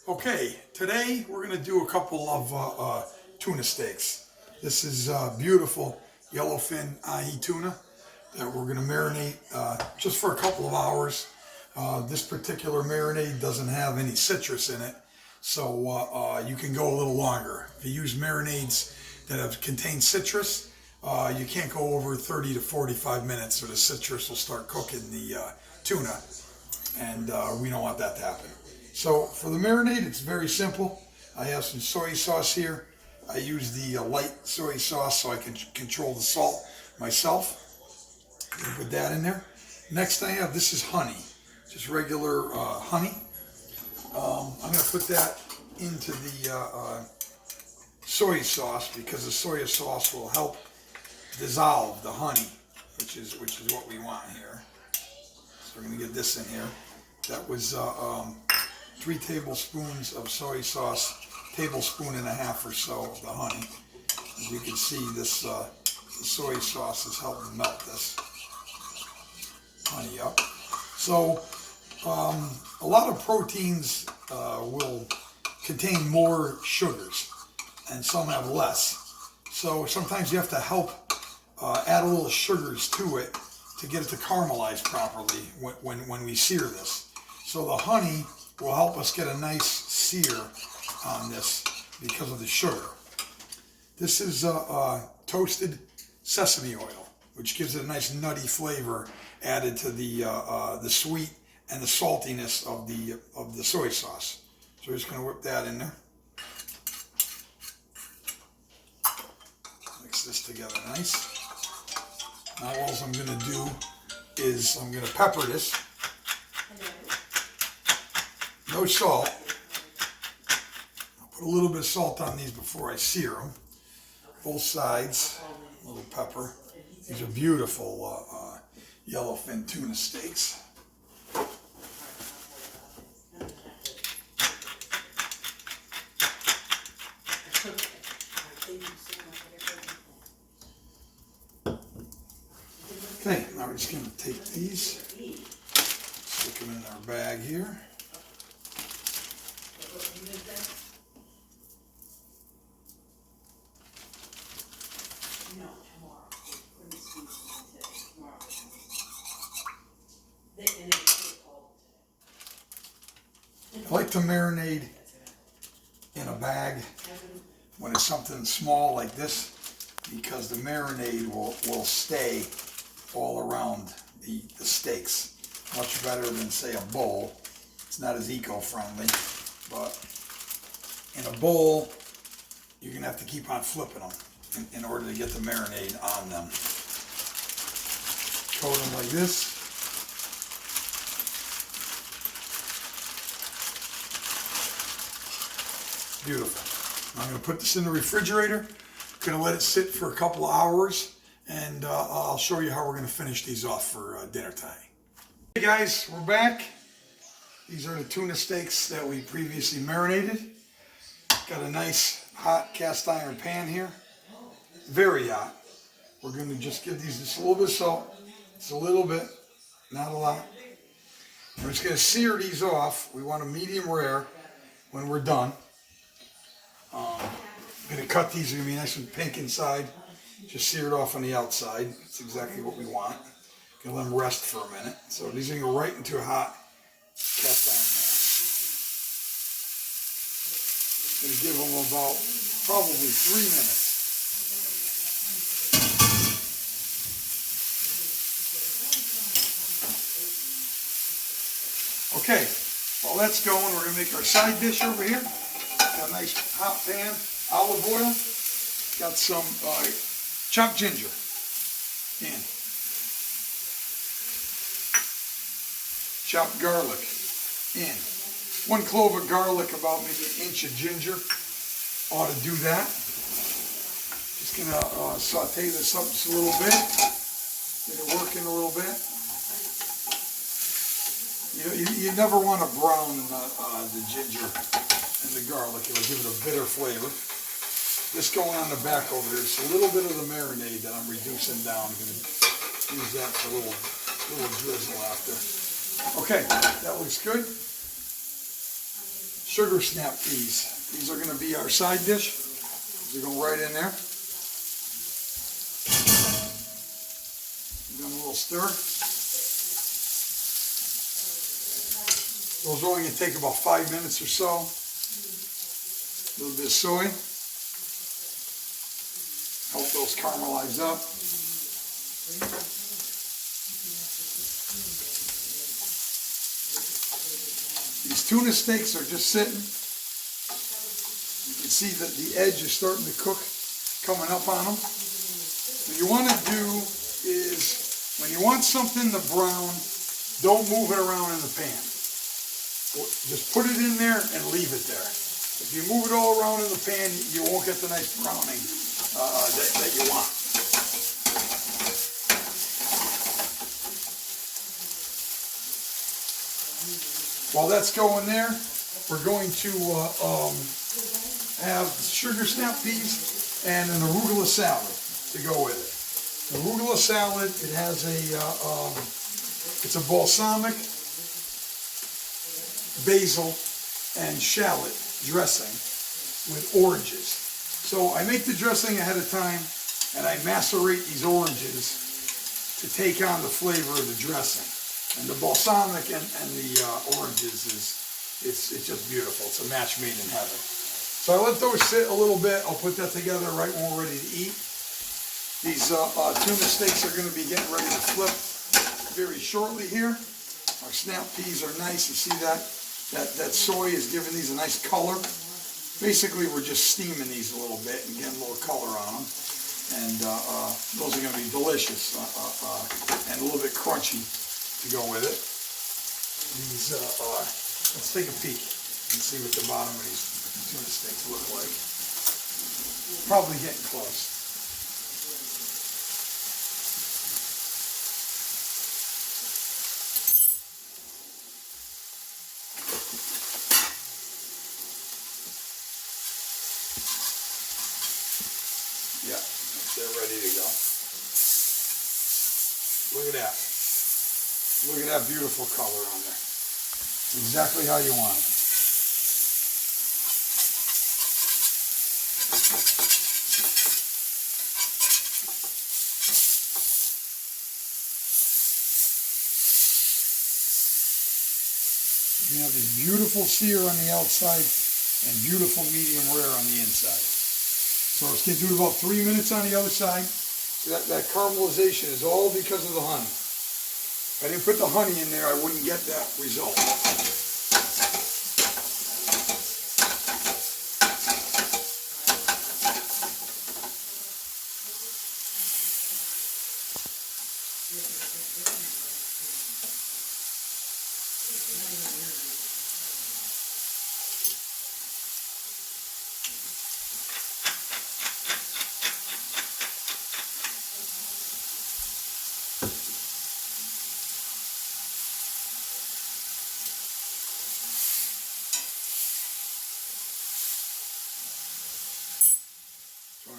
Okay, today we're going to do a couple of tuna steaks. This is beautiful yellowfin ahi tuna that we're going to marinate just for a couple of hours. This particular marinade doesn't have any citrus in it, so you can go a little longer. If you use marinades that have contained citrus, you can't go over 30 to 45 minutes or the citrus will start cooking the tuna, and we don't want that to happen. So for the marinade, it's very simple. I have some soy sauce here. I use the light soy sauce so I can control the salt myself. Put that in there. Next I have, this is honey, just regular honey. I'm going to put that into the soy sauce because the soy sauce will help dissolve the honey, which is what we want here. So we're going to get this in here. That was 3 tablespoons of soy sauce, tablespoon and a half or so of the honey. As you can see, this the soy sauce is helping melt this honey up. So a lot of proteins will contain more sugars and some have less. So sometimes you have to help add a little sugars to it to get it to caramelize properly when we sear this. So the honey will help us get a nice sear on this because of the sugar. This is toasted sesame oil, which gives it a nice nutty flavor added to the sweet and the saltiness of the soy sauce. So we're just going to whip that in there. Mix this together nice. Now all I'm going to do is I'm going to pepper this. No salt. I'll put a little bit of salt on these before I sear them. Both sides, a little pepper. These are beautiful yellowfin tuna steaks. Okay, now we're just going to take these, stick them in our bag here. I like to marinate in a bag when it's something small like this because the marinade will stay all around the steaks. Much better than, say, a bowl. It's not as eco-friendly, but in a bowl, you're going to have to keep on flipping them in order to get the marinade on them. Coat them like this. Beautiful. I'm going to put this in the refrigerator. Going to let it sit for a couple of hours, and I'll show you how we're going to finish these off for dinner time. Hey guys, we're back. These are the tuna steaks that we previously marinated. Got a nice hot cast iron pan here. Very hot. We're going to just give these just a little bit of salt. Just a little bit, not a lot. We're just going to sear these off. We want a medium rare when we're done. I'm going to cut these. They're going to be nice and pink inside. Just sear it off on the outside. That's exactly what we want. Going to let them rest for a minute. So these are going to go right into a hot cast iron pan. Going to give them about probably 3 minutes. Okay, while that's going, we're going to make our side dish over here. Got a nice hot pan, olive oil. Got some chopped ginger in. Chopped garlic in. 1 clove of garlic, about maybe 1 inch of ginger. Ought to do that. Just going to saute this up just a little bit. Get it working a little bit. You never want to brown the ginger and the garlic. It'll give it a bitter flavor. This going on the back over here, it's a little bit of the marinade that I'm reducing down. I'm going to use that for a little drizzle after. Okay, that looks good. sugar snap peas. These are going to be our side dish. These are going right in there. Give them a little stir. Those are only going to take about 5 minutes or so. A little bit of soy. Help those caramelize up. These tuna steaks are just sitting. You can see that the edge is starting to cook, coming up on them. What you want to do is, when you want something to brown, don't move it around in the pan. Just put it in there and leave it there. If you move it all around in the pan, you won't get the nice browning that you want. While that's going there, we're going to have sugar snap peas and an arugula salad to go with it. The arugula salad, it has it's a balsamic, basil, and shallot dressing with oranges. So I make the dressing ahead of time, and I macerate these oranges to take on the flavor of the dressing. And the balsamic and the oranges it's just beautiful. It's a match made in heaven. So I let those sit a little bit. I'll put that together right when we're ready to eat. These tuna steaks are going to be getting ready to flip very shortly here. Our snap peas are nice. You see that? That soy is giving these a nice color. Basically, we're just steaming these a little bit and getting a little color on them. And those are going to be delicious and a little bit crunchy to go with it. These, let's take a peek and see what the bottom of these tuna steaks look like. Probably getting close. Yeah, they're ready to go. Look at that. Look at that beautiful color on there. Exactly how you want it. You have this beautiful sear on the outside and beautiful medium rare on the inside. So it's going to do about 3 minutes on the other side. That caramelization is all because of the honey. If I didn't put the honey in there, I wouldn't get that result.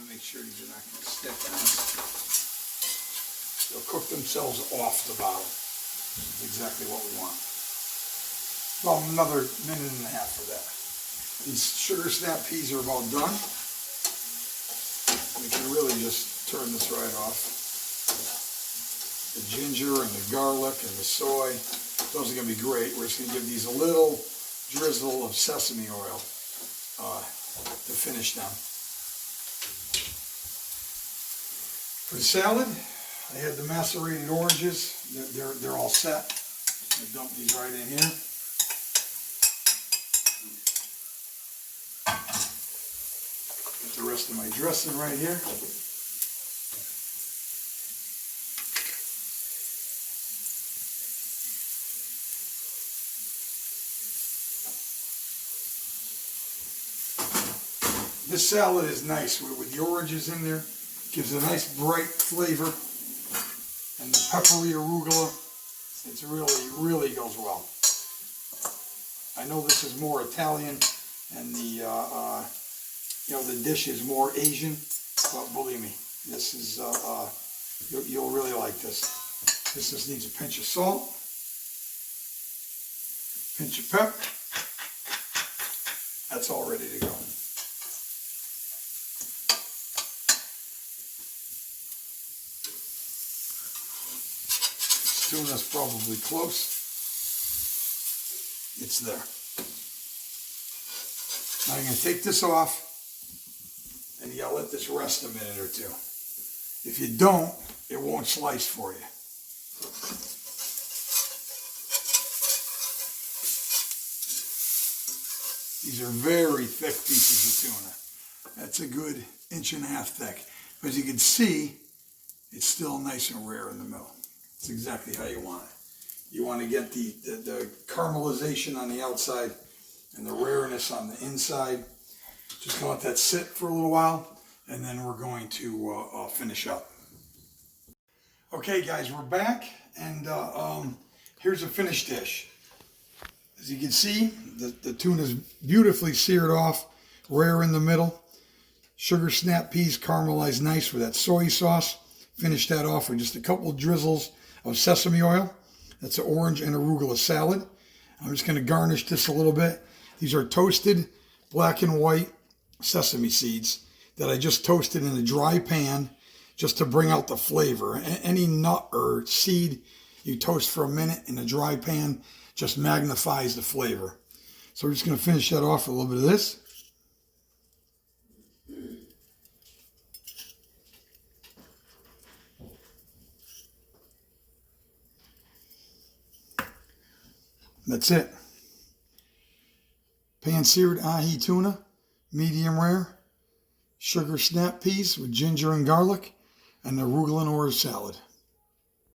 Make sure these are not going to stick on. They'll cook themselves off the bottom. That's exactly what we want. Well, another minute and a half for that. These sugar snap peas are about done. We can really just turn this right off. The ginger and the garlic and the soy, those are going to be great. We're just going to give these a little drizzle of sesame oil to finish them. For the salad, I had the macerated oranges. They're all set. I dump these right in here. Get the rest of my dressing right here. This salad is nice with the oranges in there. Gives a nice bright flavor, and the peppery arugula, it's really goes well. I know this is more Italian, and the dish is more Asian, but believe me, this is you'll really like this. This just needs a pinch of salt, pinch of pepper, That's all ready to go. Tuna's probably close. It's there. Now I'm going to take this off, and you gotta let this rest a minute or two. If you don't, it won't slice for you. These are very thick pieces of tuna. That's a good 1.5 inches thick. But as you can see, it's still nice and rare in the middle. It's exactly how you want it. You want to get the caramelization on the outside and the rareness on the inside. Just gonna let that sit for a little while, and then we're going to finish up. Okay guys, we're back, and here's a finished dish. As you can see, the tuna is beautifully seared off, rare in the middle. Sugar snap peas caramelized nice with that soy sauce. Finish that off with just a couple of drizzles of sesame oil. That's an orange and arugula salad. I'm just going to garnish this a little bit. These are toasted black and white sesame seeds that I just toasted in a dry pan just to bring out the flavor. Any nut or seed you toast for a minute in a dry pan just magnifies the flavor. So we're just going to finish that off with a little bit of this. That's it. Pan-seared ahi tuna, medium rare, sugar snap peas with ginger and garlic, and arugula and orange salad.